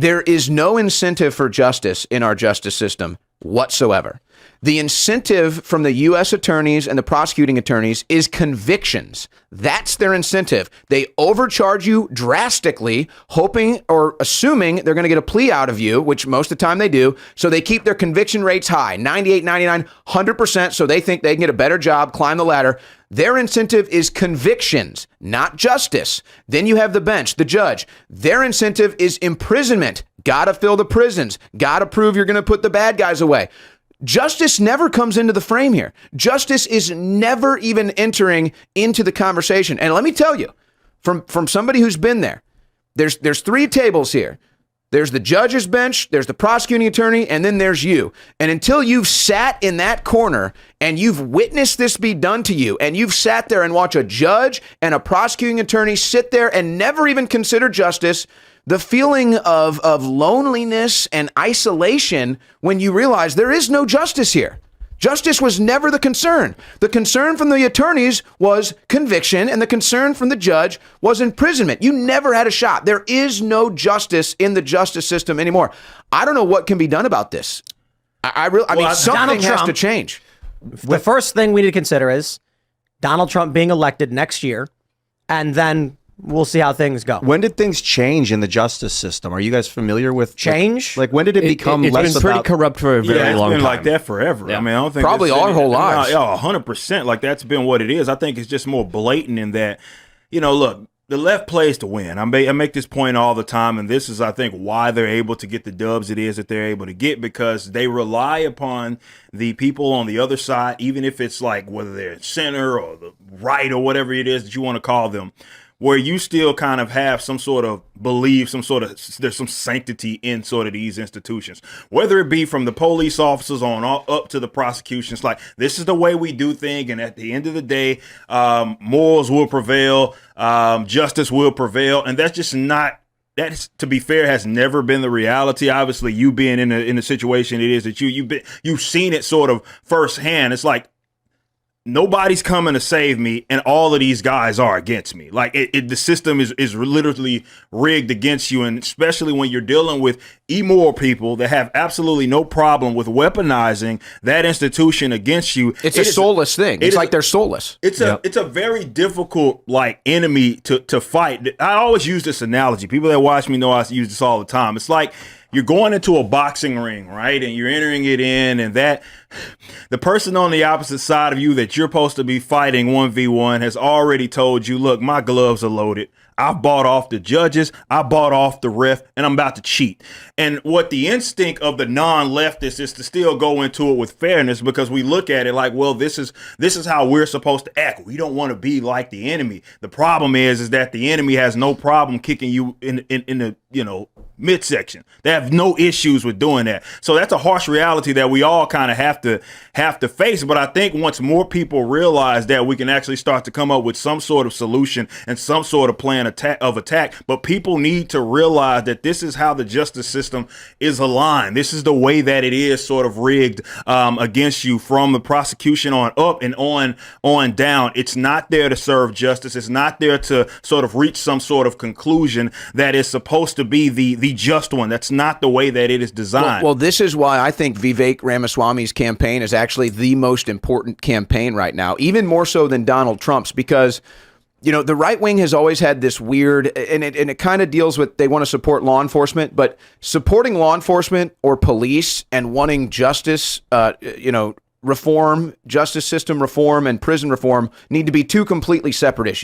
There is no incentive for justice in our justice system whatsoever. The incentive from the U.S. attorneys and the prosecuting attorneys is convictions. That's their incentive. They overcharge you drastically, hoping or assuming they're going to get a plea out of you, which most of the time they do. So they keep their conviction rates high, 98, 99, 100%. So they think they can get a better job, climb the ladder. Their incentive is convictions, not justice. Then you have the bench, the judge. Their incentive is imprisonment. Got to fill the prisons. Got to prove you're going to put the bad guys away. Justice never comes into the frame here. Justice is never even entering into the conversation. And let me tell you, from somebody who's been there, there's three tables here. There's the judge's bench, there's the prosecuting attorney, and then there's you. And until you've sat in that corner and you've witnessed this be done to you, and you've sat there and watched a judge and a prosecuting attorney sit there and never even consider justice, the feeling of loneliness and isolation when you realize there is no justice here. Justice was never the concern. The concern from the attorneys was conviction, and the concern from the judge was imprisonment. You never had a shot. There is no justice in the justice system anymore. I don't know what can be done about this. I mean, something has to change. The first thing we need to consider is Donald Trump being elected next year, and then we'll see how things go. When did things change in the justice system? Are you guys familiar with change? Like when did it become it's less been pretty corrupt for a very long time. It's been like that forever. Yeah. I mean, I don't think probably our whole lives. Yeah, 100%. Like that's been what it is. I think it's just more blatant in that, look, the left plays to win. I make this point all the time, and this is, I think, why they're able to get the dubs it is that they're able to get, because they rely upon the people on the other side, even if it's like whether they're center or the right or whatever it is that you want to call them, where you still kind of have some sort of belief, there's some sanctity in sort of these institutions, whether it be from the police officers on up to the prosecutions. Like, this is the way we do things, and at the end of the day, morals will prevail, justice will prevail, and that's just not. That is, to be fair, has never been the reality. Obviously, you being in the situation it is that you've seen it sort of firsthand. It's like, nobody's coming to save me, and all of these guys are against me. Like the system is literally rigged against you, and especially when you're dealing with immoral people that have absolutely no problem with weaponizing that institution against you. It's a soulless thing. It's like they're soulless. It's a very difficult enemy to fight. I always use this analogy. People that watch me know I use this all the time. It's like you're going into a boxing ring, right? And you're entering it in, and that the person on the opposite side of you that you're supposed to be fighting 1v1 has already told you, look, my gloves are loaded. I've bought off the judges, I bought off the ref, and I'm about to cheat. And what the instinct of the non-leftist is to still go into it with fairness, because we look at it like, well, this is how we're supposed to act. We don't want to be like the enemy. The problem is that the enemy has no problem kicking you in the midsection. They have no issues with doing that. So that's a harsh reality that we all kind of have to face. But I think once more people realize that, we can actually start to come up with some sort of solution and some sort of plan of attack. But people need to realize that this is how the justice system is aligned. This is the way that it is sort of rigged against you from the prosecution on up and on down. It's not there to serve justice. It's not there to sort of reach some sort of conclusion that is supposed to be the just one. That's not the way that it is designed. Well, this is why I think Vivek Ramaswamy's campaign is actually the most important campaign right now, even more so than Donald Trump's, because the right wing has always had this weird, and it kind of deals with, they want to support law enforcement, but supporting law enforcement or police and wanting justice, reform, justice system reform, and prison reform need to be two completely separate issues.